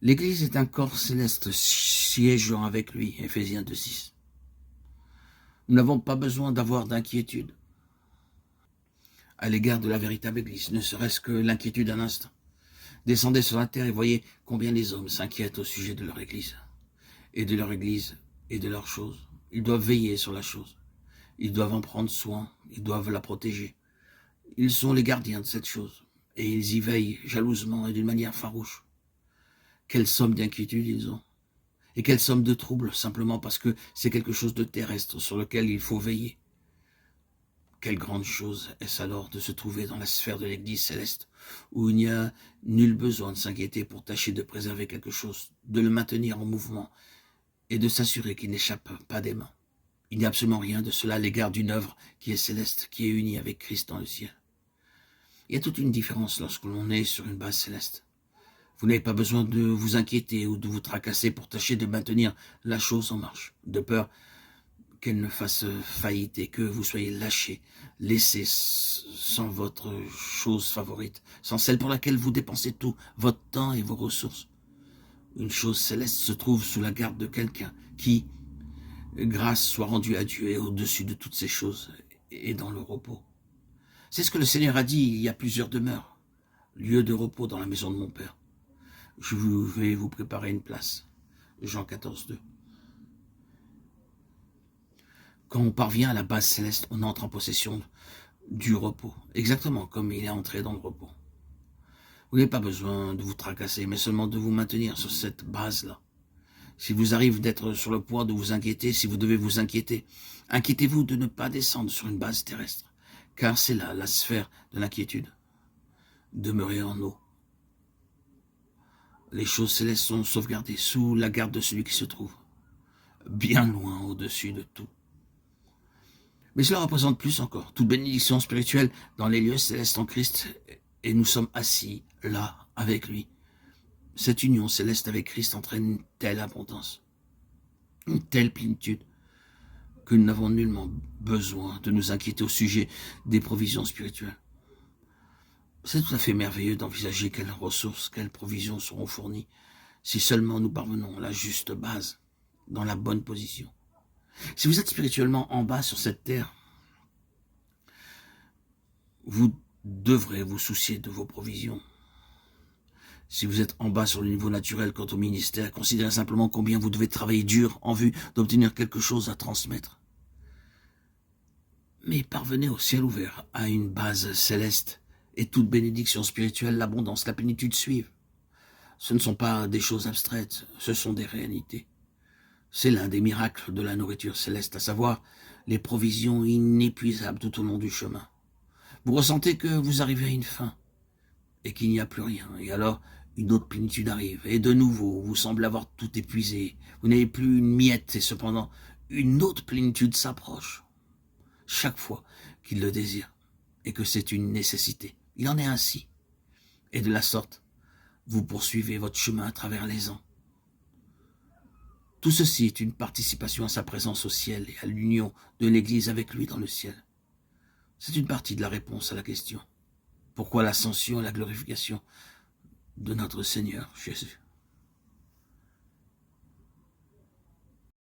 L'Église est un corps céleste siégeant avec lui, Éphésiens 2,6. Nous n'avons pas besoin d'avoir d'inquiétude à l'égard de la véritable Église, ne serait-ce que l'inquiétude d'un instant. Descendez sur la terre et voyez combien les hommes s'inquiètent au sujet de leur Église, et de leur Église, et de leurs choses. Ils doivent veiller sur la chose. Ils doivent en prendre soin, ils doivent la protéger. Ils sont les gardiens de cette chose, et ils y veillent jalousement et d'une manière farouche. Quelle somme d'inquiétude ils ont, et quelle somme de troubles, simplement parce que c'est quelque chose de terrestre sur lequel il faut veiller. Quelle grande chose est-ce alors de se trouver dans la sphère de l'Église céleste, où il n'y a nul besoin de s'inquiéter pour tâcher de préserver quelque chose, de le maintenir en mouvement, et de s'assurer qu'il n'échappe pas des mains. Il n'y a absolument rien de cela à l'égard d'une œuvre qui est céleste, qui est unie avec Christ dans le ciel. Il y a toute une différence lorsque l'on est sur une base céleste. Vous n'avez pas besoin de vous inquiéter ou de vous tracasser pour tâcher de maintenir la chose en marche, de peur qu'elle ne fasse faillite et que vous soyez lâchés, laissés sans votre chose favorite, sans celle pour laquelle vous dépensez tout, votre temps et vos ressources. Une chose céleste se trouve sous la garde de quelqu'un qui, grâce soit rendue à Dieu, est au-dessus de toutes ces choses et dans le repos. C'est ce que le Seigneur a dit, il y a plusieurs demeures, lieu de repos dans la maison de mon Père. Je vais vous préparer une place. Jean 14,2. Quand on parvient à la base céleste, on entre en possession du repos, exactement comme il est entré dans le repos. Vous n'avez pas besoin de vous tracasser, mais seulement de vous maintenir sur cette base-là. Si vous arrive d'être sur le point de vous inquiéter, si vous devez vous inquiéter, inquiétez-vous de ne pas descendre sur une base terrestre, car c'est là la sphère de l'inquiétude. Demeurez en eau. Les choses célestes sont sauvegardées sous la garde de celui qui se trouve bien loin au-dessus de tout. Mais cela représente plus encore, toute bénédiction spirituelle dans les lieux célestes en Christ, et nous sommes assis là avec lui. Cette union céleste avec Christ entraîne une telle abondance, une telle plénitude, que nous n'avons nullement besoin de nous inquiéter au sujet des provisions spirituelles. C'est tout à fait merveilleux d'envisager quelles ressources, quelles provisions seront fournies, si seulement nous parvenons à la juste base, dans la bonne position. Si vous êtes spirituellement en bas sur cette terre, vous devrez vous soucier de vos provisions. Si vous êtes en bas sur le niveau naturel quant au ministère, considérez simplement combien vous devez travailler dur en vue d'obtenir quelque chose à transmettre. Mais parvenez au ciel ouvert, à une base céleste, et toute bénédiction spirituelle, l'abondance, la plénitude suivent. Ce ne sont pas des choses abstraites, ce sont des réalités. C'est l'un des miracles de la nourriture céleste, à savoir les provisions inépuisables tout au long du chemin. Vous ressentez que vous arrivez à une fin et qu'il n'y a plus rien. Et alors, une autre plénitude arrive. Et de nouveau, vous semblez avoir tout épuisé. Vous n'avez plus une miette et cependant, une autre plénitude s'approche. Chaque fois qu'il le désire et que c'est une nécessité. Il en est ainsi. Et de la sorte, vous poursuivez votre chemin à travers les ans. Tout ceci est une participation à sa présence au ciel et à l'union de l'Église avec lui dans le ciel. C'est une partie de la réponse à la question. Pourquoi l'ascension et la glorification de notre Seigneur Jésus?